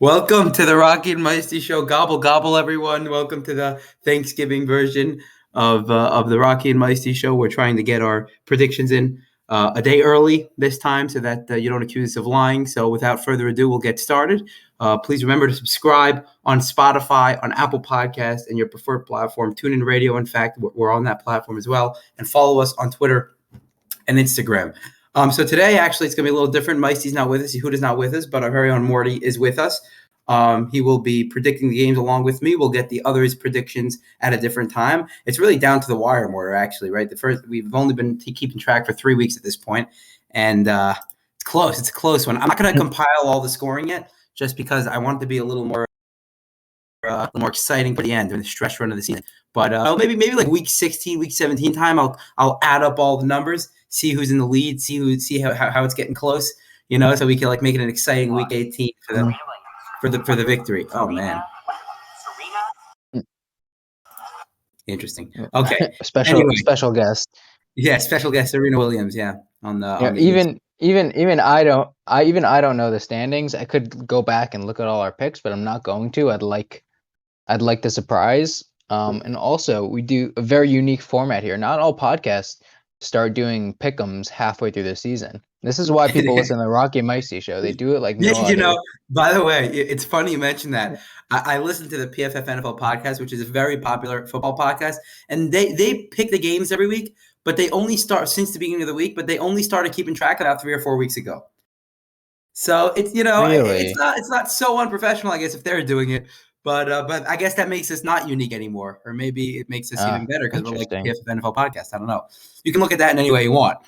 Welcome to the Rocky and Meisty Show. Gobble, gobble, everyone. Welcome to the Thanksgiving version of the Rocky and Meisty Show. We're trying to get our predictions in a day early this time so that you don't accuse us of lying. So without further ado, we'll get started. Please remember to subscribe on Spotify, on Apple Podcasts, and your preferred platform, TuneIn Radio. In fact, we're on that platform as well. And follow us on Twitter and Instagram. So today, actually, it's going to be a little different. Meisty's not with us. Yehuda's not with us, but our very own Morty is with us. He will be predicting the games along with me. We'll get the others' predictions at a different time. It's really down to the wire, Mortar, actually, right? We've only been keeping track for 3 weeks at this point, and it's close. It's a close one. I'm not going to compile all the scoring yet, just because I want it to be a little more exciting for the end during the stretch run of the season. But maybe like week 16, week 17 time, I'll add up all the numbers, see who's in the lead, see how it's getting close, so we can like make it an exciting week 18 for the victory. Oh man, interesting. Okay, Special guest. Yeah, special guest Serena Williams. Yeah, on the even I don't know the standings. I could go back and look at all our picks, but I'm not going to. I'd like the surprise. And also we do a very unique format here. Not all podcasts start doing pick'ems halfway through the season. This is why people listen to the Rocky and Meisty Show. They do it like no other. By the way, it's funny you mentioned that. I listen to the PFF NFL podcast, which is a very popular football podcast, and they pick the games every week, but they only start since the beginning of the week, but they only started keeping track of that 3 or 4 weeks ago. So it's Really? it's not so unprofessional, I guess, if they're doing it. But I guess that makes us not unique anymore, or maybe it makes us even better because we're like the PFF NFL podcast. I don't know. You can look at that in any way you want.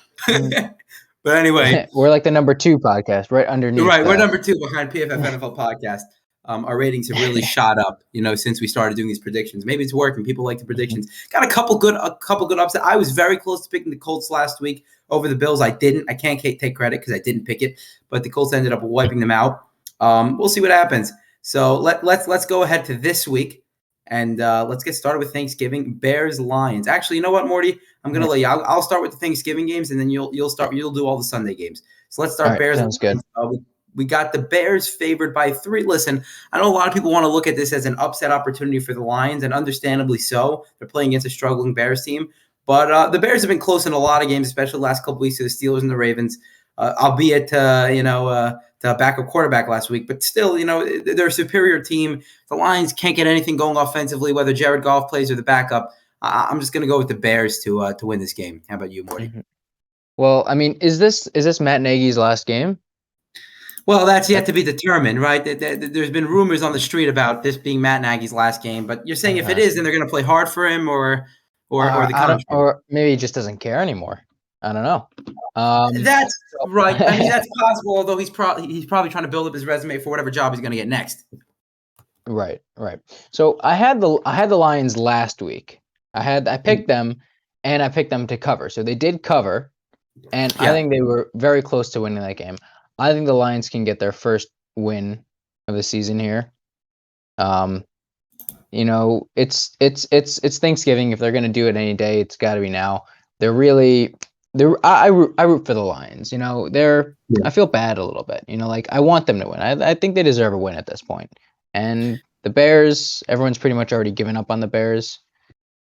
But anyway, we're like the number 2 podcast, right underneath. Right, we're number 2 behind PFF NFL podcast. Our ratings have really shot up, since we started doing these predictions. Maybe it's working. People like the predictions. Got a couple good upsets. I was very close to picking the Colts last week over the Bills. I didn't. I can't take credit because I didn't pick it, but the Colts ended up wiping them out. We'll see what happens. So let's go ahead to this week, and let's get started with Thanksgiving. Bears Lions. Actually, you know what, Morty? I'm gonna let you. I'll start with the Thanksgiving games, and then you'll do all the Sunday games. So let's start. Right, Bears. sounds good. We got the Bears favored by 3. Listen, I know a lot of people want to look at this as an upset opportunity for the Lions, and understandably so. They're playing against a struggling Bears team, but the Bears have been close in a lot of games, especially the last couple weeks to the Steelers and the Ravens. Albeit the backup quarterback last week, but still, they're a superior team. The Lions can't get anything going offensively, whether Jared Goff plays or the backup. I'm just going to go with the Bears to win this game. How about you, Morty? Mm-hmm. Well, I mean, is this Matt Nagy's last game? Well, that's yet to be determined, right? There's been rumors on the street about this being Matt Nagy's last game, but you're saying if it is, then they're going to play hard for him, or the contrary. Or maybe he just doesn't care anymore. I don't know. That's right. I mean, that's possible. Although he's probably trying to build up his resume for whatever job he's going to get next. Right. So I had the Lions last week. I picked them, and I picked them to cover. So they did cover, and I think they were very close to winning that game. I think the Lions can get their first win of the season here. It's Thanksgiving. If they're going to do it any day, it's got to be now. I root for the Lions. I feel bad a little bit. I want them to win. I think they deserve a win at this point. And the Bears, everyone's pretty much already given up on the Bears.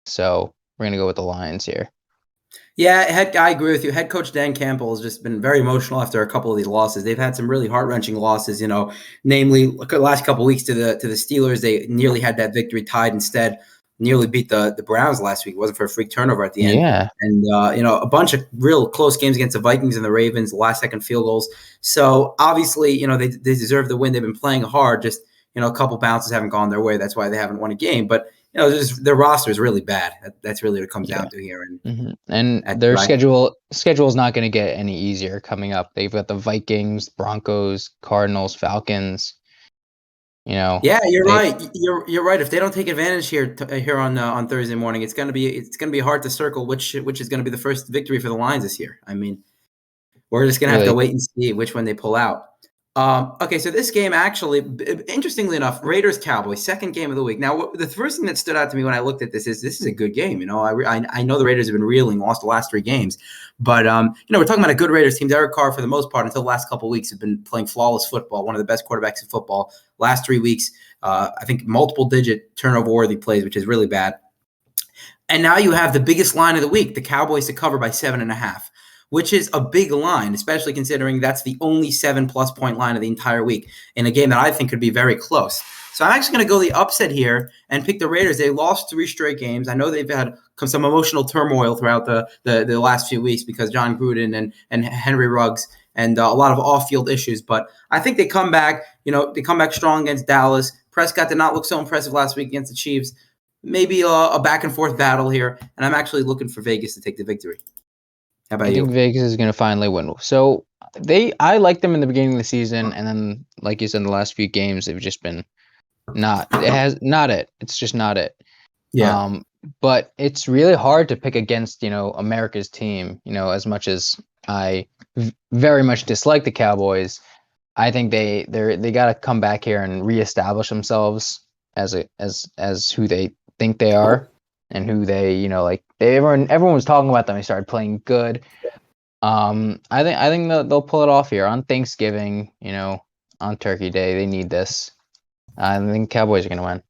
So we're gonna go with the Lions here. Yeah, I agree with you. Head coach Dan Campbell has just been very emotional after a couple of these losses. They've had some really heart-wrenching losses, namely the last couple of weeks to the Steelers. They nearly had that victory tied instead. Nearly beat the Browns last week. It wasn't for a freak turnover at the end. Yeah. And, a bunch of real close games against the Vikings and the Ravens, last-second field goals. So, obviously, they deserve the win. They've been playing hard. Just, a couple bounces haven't gone their way. That's why they haven't won a game. But, their roster is really bad. That's really what it comes down to here. And their schedule is not going to get any easier coming up. They've got the Vikings, Broncos, Cardinals, Falcons. Yeah, you're right. You're right. If they don't take advantage here on Thursday morning, it's gonna be hard to circle which is gonna be the first victory for the Lions this year. I mean, we're just gonna have to wait and see which one they pull out. Okay, so this game actually, interestingly enough, Raiders Cowboys, second game of the week. Now, the first thing that stood out to me when I looked at this is a good game. I know the Raiders have been reeling, lost the last 3 games, but we're talking about a good Raiders team. Derek Carr, for the most part, until the last couple of weeks, have been playing flawless football. One of the best quarterbacks in football. Last 3 weeks, I think multiple-digit turnover-worthy plays, which is really bad. And now you have the biggest line of the week, the Cowboys to cover by 7.5, which is a big line, especially considering that's the only 7+ point line of the entire week in a game that I think could be very close. So I'm actually going to go the upset here and pick the Raiders. They lost 3 straight games. I know they've had some emotional turmoil throughout the last few weeks because John Gruden and Henry Ruggs and a lot of off-field issues. But I think they come back. They come back strong against Dallas. Prescott did not look so impressive last week against the Chiefs. Maybe a back and forth battle here, and I'm actually looking for Vegas to take the victory. How about I think you? Vegas is going to finally win. So I liked them in the beginning of the season, and then, like you said, in the last few games, they've just been not. It has not it. It's just not it. Yeah. But it's really hard to pick against America's team. As much as I very much dislike the Cowboys, I think they got to come back here and reestablish themselves as who they think they are and who everyone was talking about them. They started playing good. I think they'll pull it off here on Thanksgiving. On Turkey Day, they need this. I think Cowboys are gonna win.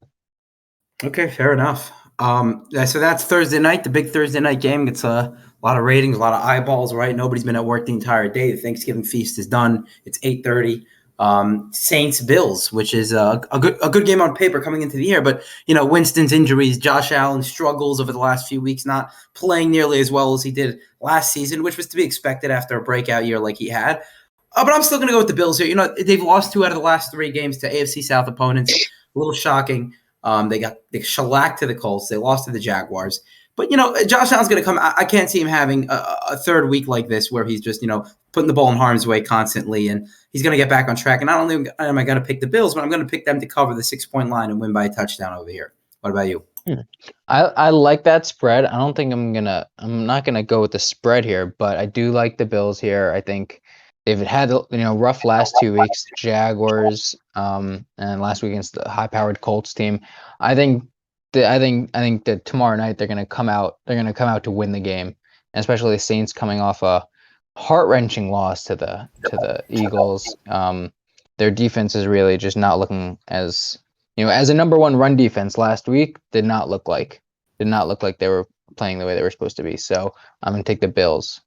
Okay, fair enough. So that's Thursday night, the big Thursday night game. It's a lot of ratings, a lot of eyeballs, right? Nobody's been at work the entire day. The Thanksgiving feast is done. It's 8:30. Saints Bills, which is a good game on paper coming into the year, but Winston's injuries, Josh Allen's struggles over the last few weeks, not playing nearly as well as he did last season, which was to be expected after a breakout year like he had. But I'm still going to go with the Bills here. They've lost 2 out of the last 3 games to AFC South opponents. A little shocking. They shellacked to the Colts. They lost to the Jaguars. But, Josh Allen's going to come. I can't see him having a third week like this where he's just, putting the ball in harm's way constantly. And he's going to get back on track. And not only am I going to pick the Bills, but I'm going to pick them to cover the 6-point line and win by a touchdown over here. What about you? I like that spread. I don't think I'm not gonna go with the spread here, but I do like the Bills here. I think they've had rough last 2 weeks, Jaguars, and last week against the high-powered Colts team. I think that tomorrow night they're gonna come out. They're gonna come out to win the game, especially the Saints coming off a heart-wrenching loss to the Eagles. Their defense is really just not looking as a number 1 run defense last week. Did not look like they were playing the way they were supposed to be. So I'm gonna take the Bills.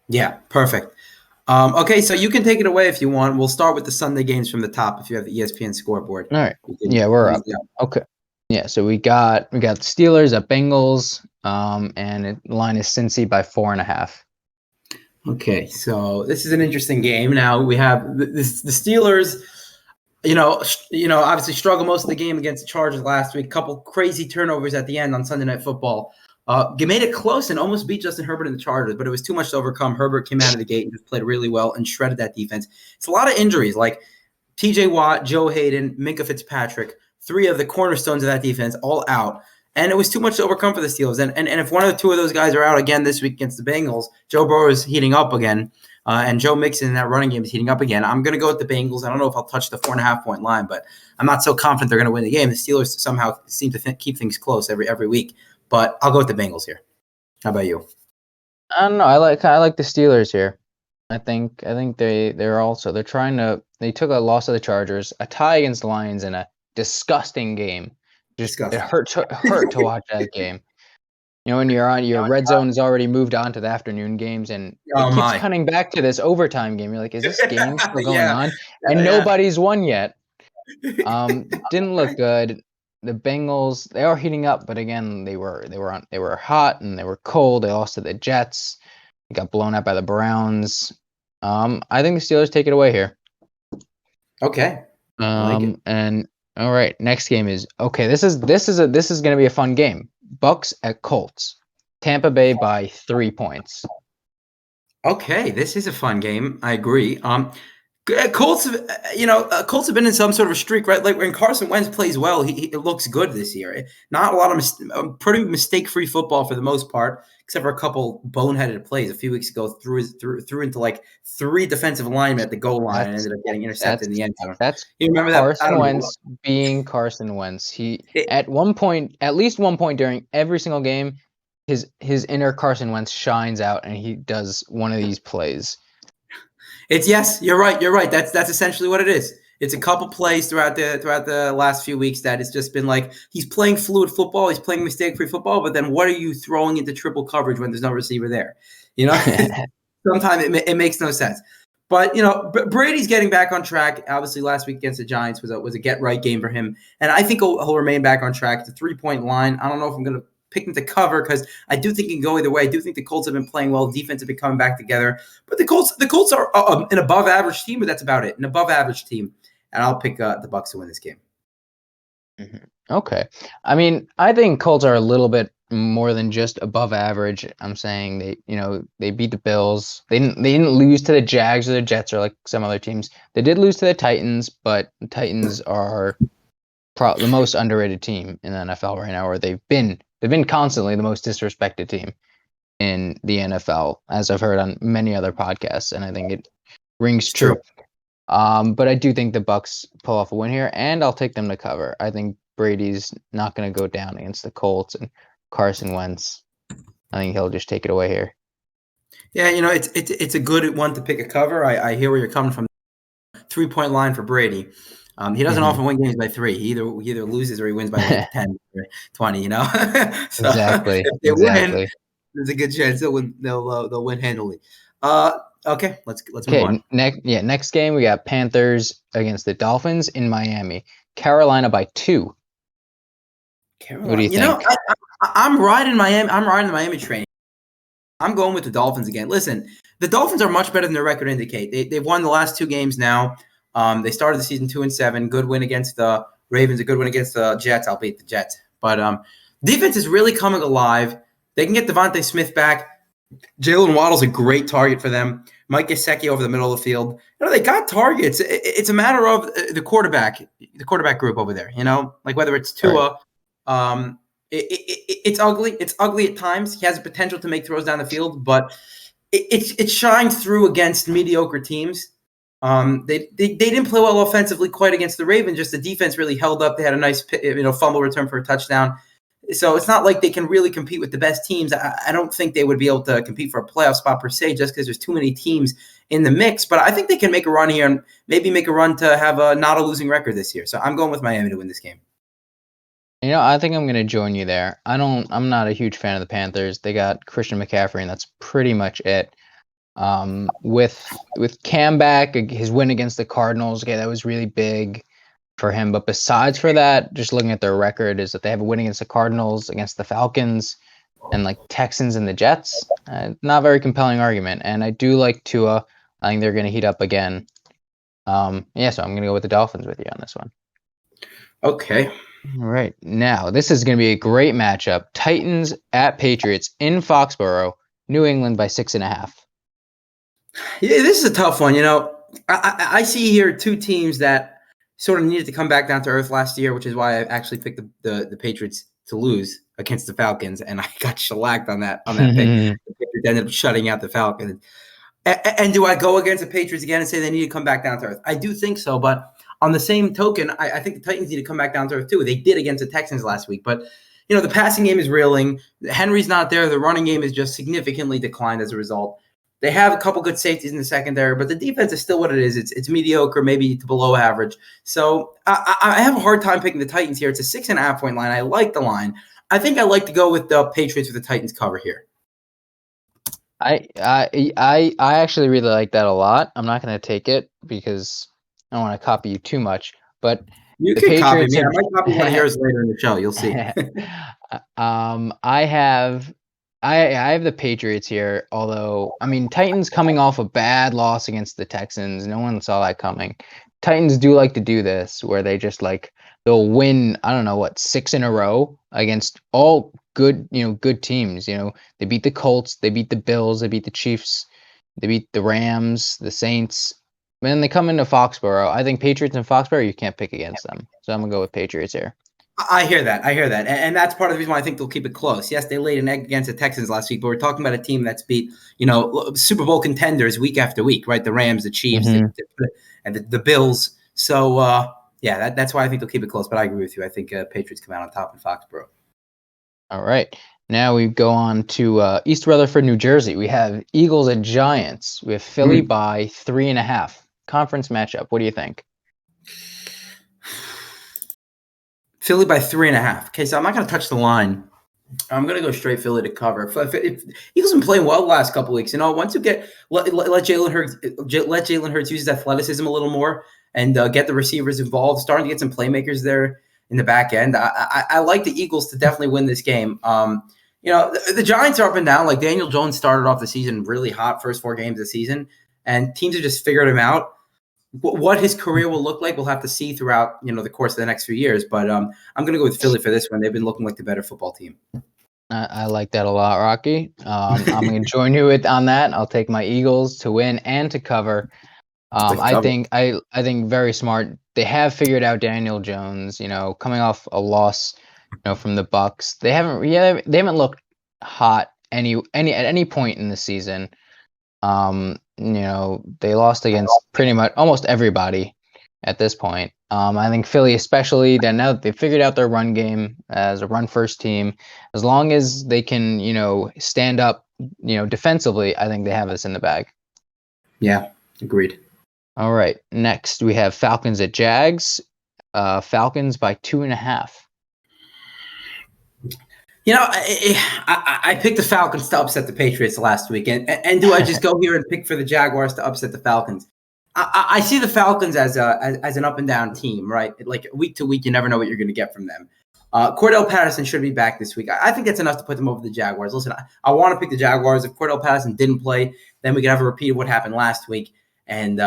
Yeah, perfect. Okay, so you can take it away if you want. We'll start with the Sunday games from the top if you have the ESPN scoreboard. All right. Yeah, we're up. Okay. Yeah, so we got the Steelers at Bengals, and the line is Cincy by 4.5. Okay, so this is an interesting game. Now we have the Steelers. Obviously struggled most of the game against the Chargers last week. Couple crazy turnovers at the end on Sunday Night Football. Made it close and almost beat Justin Herbert and the Chargers, but it was too much to overcome. Herbert came out of the gate and just played really well and shredded that defense. It's a lot of injuries, like T.J. Watt, Joe Hayden, Minkah Fitzpatrick, 3 of the cornerstones of that defense, all out. And it was too much to overcome for the Steelers. And if one or 2 of those guys are out again this week against the Bengals, Joe Burrow is heating up again. And Joe Mixon in that running game is heating up again. I'm going to go with the Bengals. I don't know if I'll touch the 4.5-point line, but I'm not so confident they're going to win the game. The Steelers somehow seem to keep things close every week. But I'll go with the Bengals here. How about you? I don't know. I like the Steelers here. I think they took a loss to the Chargers, a tie against the Lions in a disgusting game. It hurt to watch that game. When you're on your red zone has already moved on to the afternoon games, and it keeps cutting back to this overtime game. You're like, is this game still going on? And nobody's won yet. Didn't look good. The Bengals, they are heating up, but again, they were hot and they were cold. They lost to the Jets. They got blown out by the Browns. I think the Steelers take it away here. Okay. I like it. And all right, next game is okay. This is going to be a fun game. Bucks at Colts. Tampa Bay by 3 points. Okay, this is a fun game. I agree. Colts, Colts have been in some sort of a streak, right? Like when Carson Wentz plays well, he looks good this year. Not a lot of pretty mistake-free football for the most part, except for a couple boneheaded plays. A few weeks ago, threw into like 3 defensive linemen at the goal line and That's ended up getting intercepted in that's the end zone. that's You remember that? I Carson don't know. Wentz being Carson Wentz. He It, at least one point during every single game, his inner Carson Wentz shines out and he does one of these plays. It's yes, you're right. You're right. That's essentially what it is. It's a couple plays throughout the last few weeks that it's just been like he's playing fluid football, he's playing mistake-free football, but then what are you throwing into triple coverage when there's no receiver there? You know, sometimes it makes no sense. But Brady's getting back on track. Obviously, last week against the Giants was a get right game for him, and I think he'll remain back on track. The 3-point line. I don't know if I'm going to pick them to cover because I do think it can go either way. I do think the Colts have been playing well. The defense have been coming back together. But the Colts are an above average team, but that's about it. An above average team, and I'll pick the Bucs to win this game. Mm-hmm. Okay, I mean, I think Colts are a little bit more than just above average. I'm saying they beat the Bills. They didn't lose to the Jags or the Jets or like some other teams. They did lose to the Titans, but the Titans are the most underrated team in the NFL right now, or they've been constantly the most disrespected team in the NFL, as I've heard on many other podcasts, and I think it rings true. But I do think the Bucs pull off a win here, and I'll take them to cover. I think Brady's not going to go down against the Colts, and Carson Wentz, I think he'll just take it away here. Yeah, it's a good one to pick a cover. I hear where you're coming from. 3-point line for Brady. He doesn't often win games by 3. He either loses or he wins by like 10 or 20. So Exactly. If they win, there's a good chance they'll win handily. Okay, let's move on. Next game we got Panthers against the Dolphins in Miami. Carolina by 2. What do you think? I'm riding Miami. I'm riding the Miami train. I'm going with the Dolphins again. Listen, the Dolphins are much better than their record indicate. They've won the last 2 games now. They started the season 2-7. Good win against the Ravens. A good win against the Jets. I'll beat the Jets. But defense is really coming alive. They can get Devontae Smith back. Jalen Waddle's a great target for them. Mike Gesicki over the middle of the field. They got targets. It's a matter of the quarterback group over there. Like whether it's Tua. Right. It's ugly. It's ugly at times. He has the potential to make throws down the field, but it shines through against mediocre teams. They didn't play well offensively quite against the Ravens. Just the defense really held up. They had a nice fumble return for a touchdown. So it's not like they can really compete with the best teams. I don't think they would be able to compete for a playoff spot per se, just because there's too many teams in the mix. But I think they can make a run here and maybe make a run to have not a losing record this year. So I'm going with Miami to win this game. I think I'm going to join you there. I'm not a huge fan of the Panthers. They got Christian McCaffrey, and that's pretty much it. With Cam back, his win against the Cardinals, okay, that was really big for him. But besides for that, just looking at their record, is that they have a win against the Cardinals, against the Falcons, and like Texans and the Jets. Not very compelling argument. And I do like Tua. I think they're going to heat up again. So I'm going to go with the Dolphins with you on this one. Okay. All right. Now, this is going to be a great matchup. Titans at Patriots in Foxborough, New England by 6.5. Yeah, this is a tough one. I see here 2 teams that sort of needed to come back down to earth last year, which is why I actually picked the Patriots to lose against the Falcons, and I got shellacked on that pick. The Patriots ended up shutting out the Falcons. And do I go against the Patriots again and say they need to come back down to earth? I do think so, but on the same token, I think the Titans need to come back down to earth too. They did against the Texans last week, but the passing game is reeling. Henry's not there. The running game is just significantly declined as a result. They have a couple good safeties in the secondary, but the defense is still what it is. It's mediocre, maybe to below average. So I have a hard time picking the Titans here. It's a 6.5-point line. I like the line. I think I like to go with the Patriots with the Titans cover here. I actually really like that a lot. I'm not going to take it because I don't want to copy you too much, but you can copy me. I might copy one of yours later in the show. You'll see. I have the Patriots here, although I mean Titans coming off a bad loss against the Texans. No one saw that coming. Titans do like to do this where they just they'll win, I don't know 6 in a row against all good teams. They beat the Colts, they beat the Bills, they beat the Chiefs, they beat the Rams, the Saints. Man, they come into Foxborough. I think Patriots and Foxborough, you can't pick against them. So I'm gonna go with Patriots here. I hear that. I hear that. And that's part of the reason why I think they'll keep it close. Yes, they laid an egg against the Texans last week, but we're talking about a team that's beat, Super Bowl contenders week after week, right? The Rams, the Chiefs, and the Bills. So, that's why I think they'll keep it close. But I agree with you. I think Patriots come out on top in Foxborough. All right. Now we go on to East Rutherford, New Jersey. We have Eagles and Giants. We have Philly by 3.5. Conference matchup. What do you think? Philly by 3.5. Okay, so I'm not going to touch the line. I'm going to go straight Philly to cover. If Eagles been playing well the last couple of weeks. Once you let Jalen Hurts use his athleticism a little more and get the receivers involved, starting to get some playmakers there in the back end. I like the Eagles to definitely win this game. The Giants are up and down. Like Daniel Jones started off the season really hot, first 4 games of the season, and teams have just figured him out. What his career will look like, we'll have to see throughout the course of the next few years. But I'm going to go with Philly for this one. They've been looking like the better football team. I like that a lot, Rocky. I'm going to join you on that. I'll take my Eagles to win and to cover. I think very smart. They have figured out Daniel Jones. Coming off a loss, from the Bucks. They haven't looked hot at any point in the season. They lost against pretty much almost everybody at this point. I think Philly, especially, then now that they've figured out their run game as a run-first team, as long as they can, stand up, defensively, I think they have this in the bag. Yeah, agreed. All right, next we have Falcons at Jags. Falcons by 2.5. I picked the Falcons to upset the Patriots last week, and do I just go here and pick for the Jaguars to upset the Falcons? I see the Falcons as an up and down team, right? Like week to week, you never know what you're going to get from them. Cordell Patterson should be back this week. I think that's enough to put them over the Jaguars. Listen, I want to pick the Jaguars. If Cordell Patterson didn't play, then we could have a repeat of what happened last week, and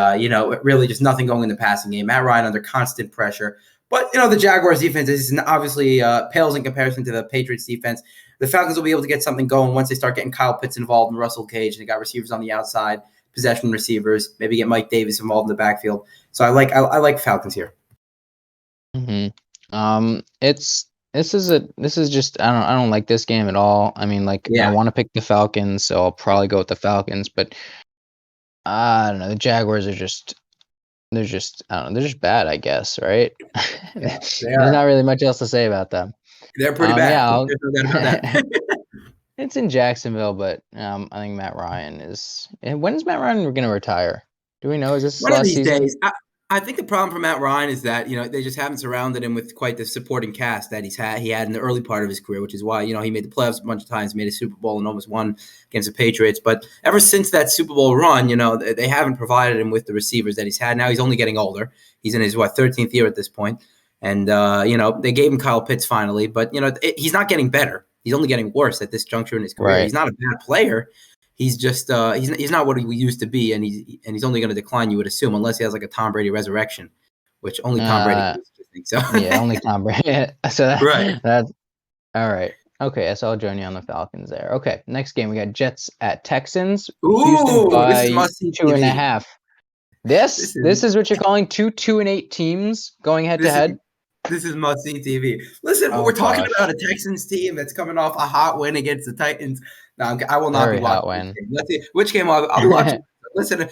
really just nothing going in the passing game. Matt Ryan under constant pressure. But, the Jaguars defense is obviously pales in comparison to the Patriots defense. The Falcons will be able to get something going once they start getting Kyle Pitts involved and Russell Cage. They got receivers on the outside, possession receivers, maybe get Mike Davis involved in the backfield. So I like Falcons here. Mm-hmm. This is just I don't like this game at all. I mean, I want to pick the Falcons, so I'll probably go with the Falcons, but I don't know. The Jaguars are just they're just bad, I guess, right? Yeah, There's not really much else to say about them. They're pretty bad. Yeah, There's no doubt about that. It's in Jacksonville, but I think Matt Ryan is. And when is Matt Ryan going to retire? Do we know? Is this One of last these season? days, I think the problem for Matt Ryan is that they just haven't surrounded him with quite the supporting cast that he had in the early part of his career, which is why he made the playoffs a bunch of times, made a Super Bowl, and almost won against the Patriots. But ever since that Super Bowl run, they haven't provided him with the receivers that he's had. Now he's only getting older. He's in his 13th year at this point, and they gave him Kyle Pitts finally, but he's not getting better. He's only getting worse at this juncture in his career. Right. He's not a bad player. He's just he's not what he used to be, and he's only going to decline, you would assume, unless he has like a Tom Brady resurrection, which only Tom Brady can think so. Yeah, only Tom Brady. So right. That's all right. Okay, so I'll join you on the Falcons there. Okay, next game we got Jets at Texans. Ooh, Houston by this is must-see 2.5. This is what you're calling 2-2-8 teams going head to head. This is must-see TV. Listen, we're talking about a Texans team that's coming off a hot win against the Titans. No, I will not be watching. Let's see which game I'll be watching. Listen,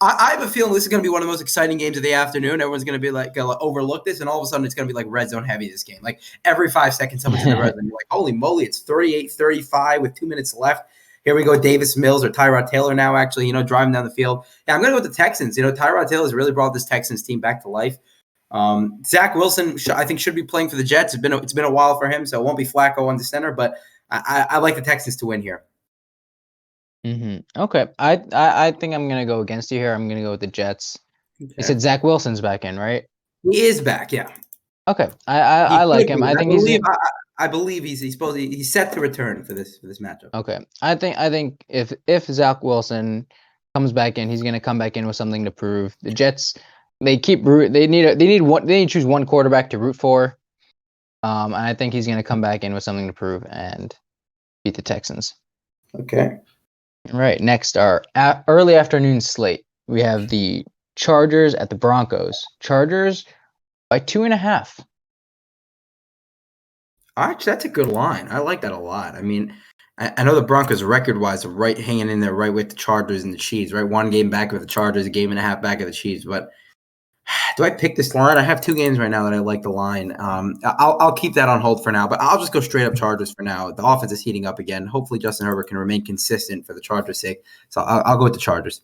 I have a feeling this is going to be one of the most exciting games of the afternoon. Everyone's going to be like, overlook this, and all of a sudden it's going to be like red zone heavy this game. Like every 5 seconds, someone's in the red zone. You're like, holy moly, it's 38-35 with 2 minutes left. Here we go, Davis Mills or Tyrod Taylor now actually, driving down the field. Yeah, I'm going to go with the Texans. Tyrod Taylor has really brought this Texans team back to life. Zach Wilson, I think, should be playing for the Jets. It's been a while for him, so it won't be Flacco on the center, but I like the Texans to win here. Mm-hmm. Okay, I think I'm gonna go against you here. I'm gonna go with the Jets. Okay. You said Zach Wilson's back in, right? He is back, yeah. Okay, I like him. I believe he's set to return for this matchup. Okay, I think if Zach Wilson comes back in, he's gonna come back in with something to prove. The Jets. They need to choose one quarterback to root for, and I think he's going to come back in with something to prove and beat the Texans. Okay. All right. Next, our early afternoon slate. We have the Chargers at the Broncos. Chargers by 2.5. Actually, that's a good line. I like that a lot. I mean, I know the Broncos record-wise are right hanging in there right with the Chargers and the Chiefs, right? One game back with the Chargers, a game and a half back of the Chiefs. But do I pick this line? I have two games right now that I like the line. I'll keep that on hold for now, but I'll just go straight up Chargers for now. The offense is heating up again. Hopefully, Justin Herbert can remain consistent for the Chargers' sake. So I'll go with the Chargers.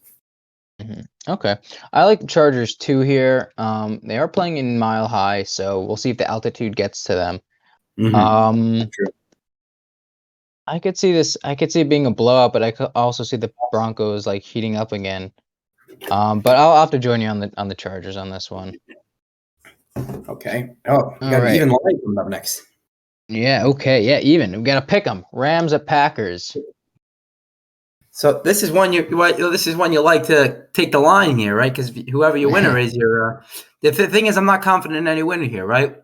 Okay. I like the Chargers too here. They are playing in Mile High, so we'll see if the altitude gets to them. True. I could see this. I could see it being a blowout, but I could also see the Broncos like heating up again. But I'll have to join you on the Chargers on this one. Okay. Oh, we All got an right. even line coming up next. Yeah. Okay. Yeah. Even. We gotta pick them. Rams at Packers. So this is one this is one you like to take the line here, right? Because whoever your winner is, you're. The thing is, I'm not confident in any winner here, right?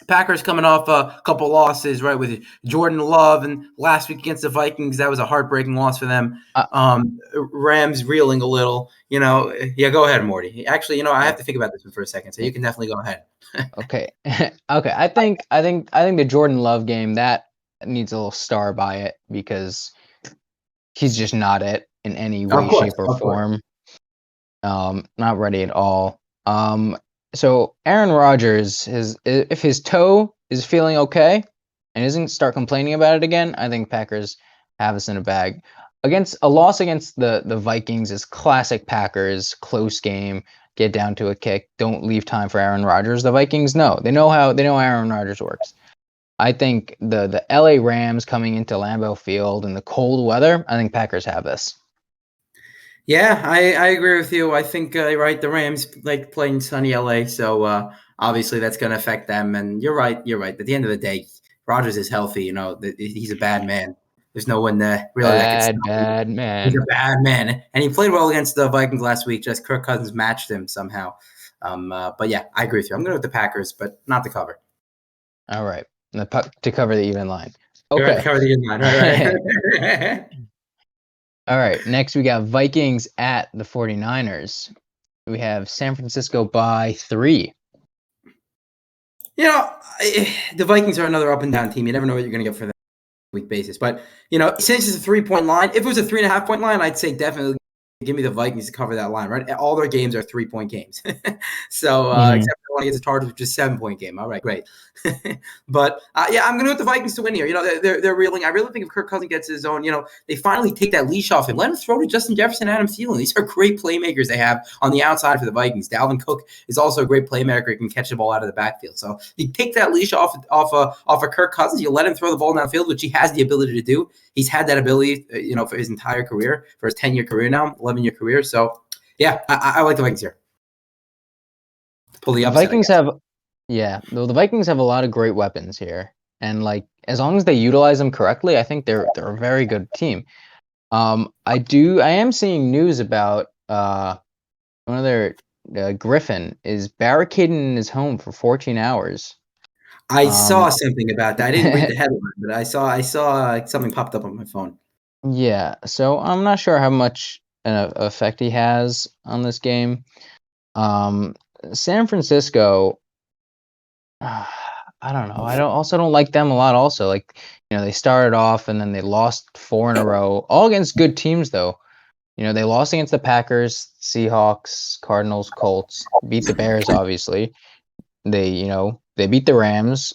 Packers coming off a couple losses, right, with Jordan Love, and last week against the Vikings, that was a heartbreaking loss for them. Rams reeling a little, Yeah, go ahead, Morty. Actually, I have to think about this one for a second, so you can definitely go ahead. Okay. Okay. I think the Jordan Love game that needs a little star by it because he's just not it in any way, shape, or form. Not ready at all. So Aaron Rodgers, if his toe is feeling okay and isn't start complaining about it again, I think Packers have us in a bag. Against a loss against the Vikings is classic Packers, close game, get down to a kick, don't leave time for Aaron Rodgers. The Vikings they know how Aaron Rodgers works. I think the LA Rams coming into Lambeau Field in the cold weather, I think Packers have this. Yeah, I agree with you. I think right, the Rams like playing sunny LA, so obviously that's going to affect them. And you're right. At the end of the day, Rodgers is healthy. He's a bad man. There's no one really that can stop him. Bad man. He's a bad man, and he played well against the Vikings last week. Just Kirk Cousins matched him somehow. But yeah, I agree with you. I'm going to go with the Packers, but not to cover. All right, to cover the even line. Okay, Okay, to cover the even line. Right. All right, next we got Vikings at the 49ers. We have San Francisco by 3. The Vikings are another up and down team. You never know what you're going to get for them on a week basis. But, since it's a 3-point line, if it was a 3.5 point line, I'd say definitely give me the Vikings to cover that line, right? All their games are 3-point games. So, except for one against the Chargers, which is a 7-point game. All right, great. But, yeah, I'm going to go with the Vikings to win here. They're reeling. I really think if Kirk Cousins gets his own, they finally take that leash off him. Let him throw to Justin Jefferson and Adam Thielen. These are great playmakers they have on the outside for the Vikings. Dalvin Cook is also a great playmaker. He can catch the ball out of the backfield. So you take that leash off of Kirk Cousins. You let him throw the ball downfield, which he has the ability to do. He's had that ability, for his entire career, for his 10-year career now, 11-year career. So, yeah, I like the Vikings here. Pull the upset. The Vikings have a lot of great weapons here, and as long as they utilize them correctly, I think they're a very good team. I am seeing news about one of their Griffin is barricaded in his home for 14 hours. I saw something about that. I didn't read the headline, but I saw something popped up on my phone. Yeah, so I'm not sure how much an effect he has on this game. San Francisco, I don't know. I don't like them a lot. Also, they started off and then they lost 4 in a row, all against good teams though. They lost against the Packers, Seahawks, Cardinals, Colts, beat the Bears obviously. They beat the Rams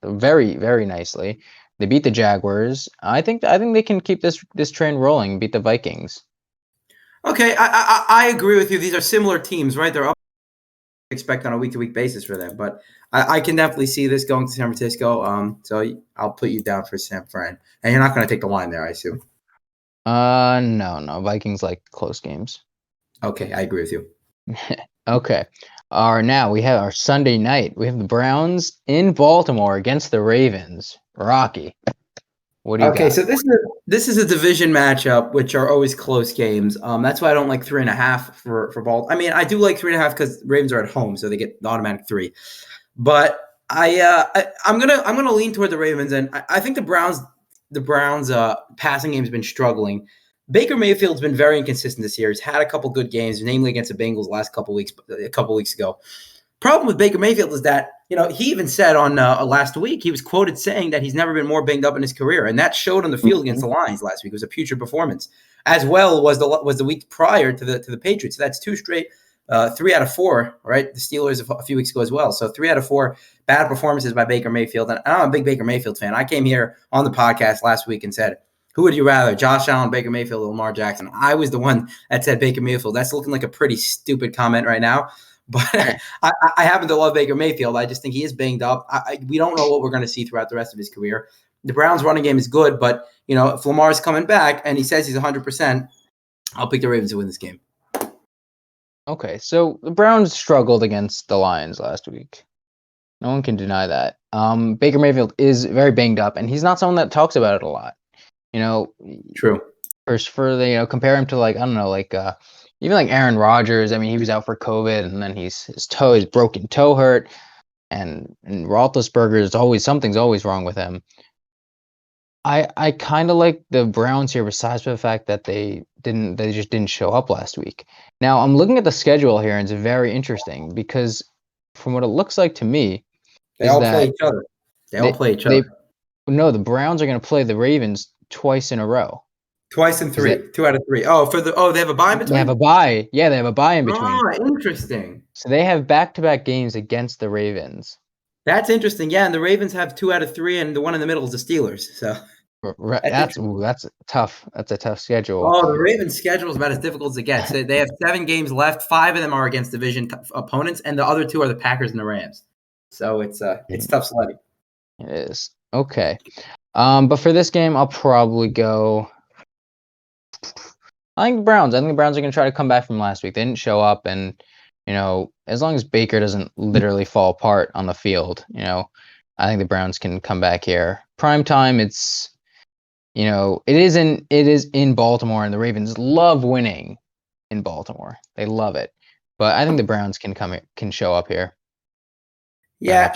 very, very nicely. They beat the Jaguars. I think they can keep this train rolling and beat the Vikings. Okay, I agree with you. These are similar teams, right? They're up expect on a week-to-week basis for them, but I can definitely see this going to San Francisco. So I'll put you down for San Fran, and you're not going to take the line there, I assume. No. Vikings like close games. Okay, I agree with you. Okay. Now we have our Sunday night. We have the Browns in Baltimore against the Ravens. Rocky, what do you got? Okay, so this is a division matchup, which are always close games. That's why I don't like 3.5 for Baltimore. I mean, I do like 3.5 because Ravens are at home, so they get the automatic 3. But I'm gonna lean toward the Ravens, and I think the Browns passing game has been struggling. Baker Mayfield's been very inconsistent this year. He's had a couple good games, namely against the Bengals last couple weeks ago. Problem with Baker Mayfield is that, he even said on last week, he was quoted saying that he's never been more banged up in his career. And that showed on the field against the Lions last week. It was a putrid performance, as well was the week prior to the Patriots. So that's two straight, 3 out of 4, right? The Steelers a few weeks ago as well. So 3 out of 4 bad performances by Baker Mayfield. And I'm a big Baker Mayfield fan. I came here on the podcast last week and said, who would you rather, Josh Allen, Baker Mayfield, or Lamar Jackson? I was the one that said Baker Mayfield. That's looking like a pretty stupid comment right now. But I happen to love Baker Mayfield. I just think he is banged up. We don't know what we're going to see throughout the rest of his career. The Browns' running game is good, but if Lamar's coming back and he says he's 100%, I'll pick the Ravens to win this game. Okay, so the Browns struggled against the Lions last week. No one can deny that. Baker Mayfield is very banged up, and he's not someone that talks about it a lot. True. For the compare him to even like Aaron Rodgers. I mean, he was out for COVID, and then his broken toe hurt, and Roethlisberger something's always wrong with him. I kind of like the Browns here, besides for the fact that they just didn't show up last week. Now I'm looking at the schedule here, and it's very interesting because from what it looks like to me, they all play each other. No, the Browns are going to play the Ravens twice in a row. Twice in 3, 2 out of 3. They have a bye in between? They have a bye. Yeah, they have a bye in between. Oh, interesting. So they have back-to-back games against the Ravens. That's interesting. Yeah, and the Ravens have 2 out of 3, and the one in the middle is the Steelers. So that's tough. That's a tough schedule. Oh, the Ravens' schedule is about as difficult as it gets. They have 7 games left. 5 of them are against division opponents, and the other 2 are the Packers and the Rams. So it's tough sledding. It is. Okay. But for this game, I'll probably go. I think the Browns are going to try to come back from last week. They didn't show up, and as long as Baker doesn't literally fall apart on the field, I think the Browns can come back here. Prime time, it is in Baltimore, and the Ravens love winning in Baltimore. They love it, but I think the Browns can show up here. Yeah,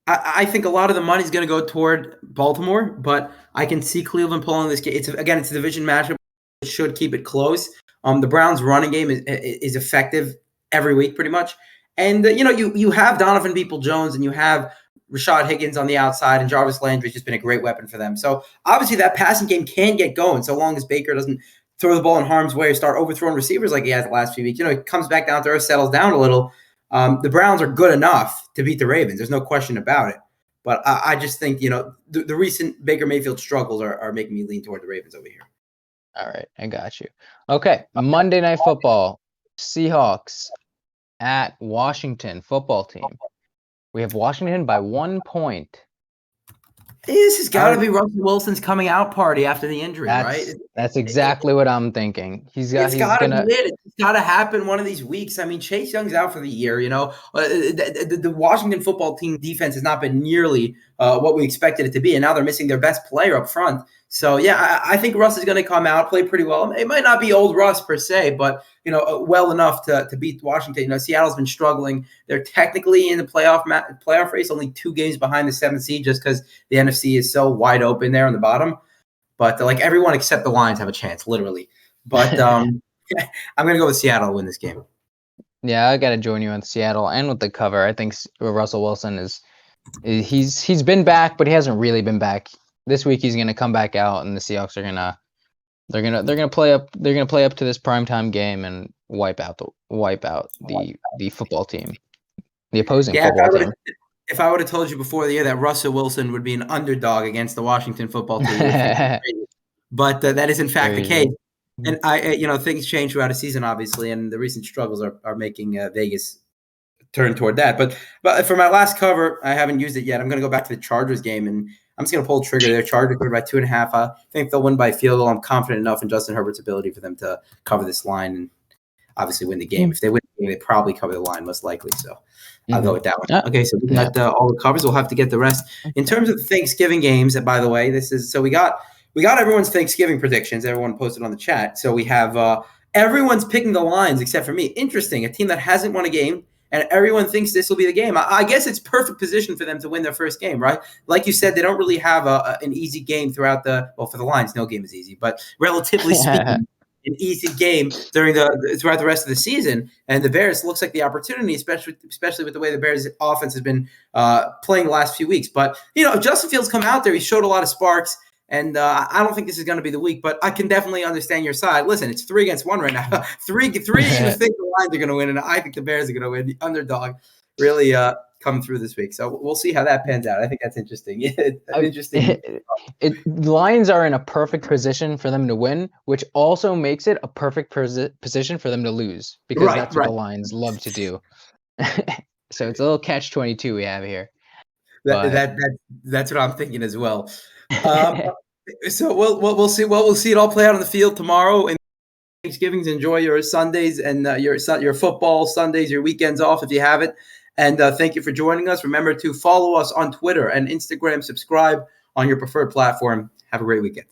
I think a lot of the money is going to go toward Baltimore, but I can see Cleveland pulling this game. It's a division matchup. It should keep it close. The Browns' running game is effective every week, pretty much. And you have Donovan Peoples-Jones and you have Rashad Higgins on the outside, and Jarvis Landry's just been a great weapon for them. So obviously that passing game can get going, so long as Baker doesn't throw the ball in harm's way or start overthrowing receivers like he has the last few weeks. It comes back down to earth, settles down a little. The Browns are good enough to beat the Ravens. There's no question about it. But I just think, the recent Baker Mayfield struggles are making me lean toward the Ravens over here. All right, I got you. Okay, Monday Night Football, Seahawks at Washington football team. We have Washington by 1 point. This has got to be Russell Wilson's coming out party after the injury, right? That's exactly what I'm thinking. It's got to happen one of these weeks. I mean, Chase Young's out for the year. The Washington football team defense has not been nearly what we expected it to be, and now they're missing their best player up front. So yeah, I think Russ is going to come out, play pretty well. It might not be old Russ per se, but well enough to beat Washington. Seattle's been struggling. They're technically in the playoff race, only 2 games behind the 7th seed, just because the NFC is so wide open there on the bottom. But everyone except the Lions have a chance, literally. But I'm going to go with Seattle to win this game. Yeah, I got to join you on Seattle and with the cover. I think Russell Wilson he's been back, but he hasn't really been back. This week he's going to come back out, and the Seahawks are they're gonna play up to this primetime game and wipe out the football team, the opposing football team. If I would have told you before the year that Russell Wilson would be an underdog against the Washington football team, but that is in fact the case. And things change throughout a season, obviously, and the recent struggles are making Vegas turn toward that. But for my last cover, I haven't used it yet. I'm going to go back to the Chargers game, and I'm just going to pull the trigger there. Chargers win by 2.5. I think they'll win by a field goal. I'm confident enough in Justin Herbert's ability for them to cover this line and obviously win the game. If they win the game, they probably cover the line, most likely. So I'll go with that one. Okay, so we got all the covers. We'll have to get the rest. In terms of the Thanksgiving games, by the way, we got everyone's Thanksgiving predictions. Everyone posted on the chat. So we have everyone's picking the lines except for me. Interesting. A team that hasn't won a game and everyone thinks this will be the game. I guess it's perfect position for them to win their first game, right? Like you said, they don't really have an easy game throughout for the Lions, no game is easy, but relatively speaking, an easy game throughout the rest of the season. And the Bears looks like the opportunity, especially with the way the Bears offense has been playing the last few weeks. But Justin Fields come out there, he showed a lot of sparks. And I don't think this is going to be the week, but I can definitely understand your side. Listen, it's 3-1 right now. three. You think the Lions are going to win, and I think the Bears are going to win. The underdog really come through this week, so we'll see how that pans out. I think that's interesting. Interesting. Lions are in a perfect position for them to win, which also makes it a perfect position for them to lose, because that's what the Lions love to do. So it's a little catch-22 we have here. That's what I'm thinking as well. So we'll see. Well, we'll see it all play out on the field tomorrow. And Thanksgivings, enjoy your Sundays and your football Sundays, your weekends off if you have it. And thank you for joining us. Remember to follow us on Twitter and Instagram. Subscribe on your preferred platform. Have a great weekend.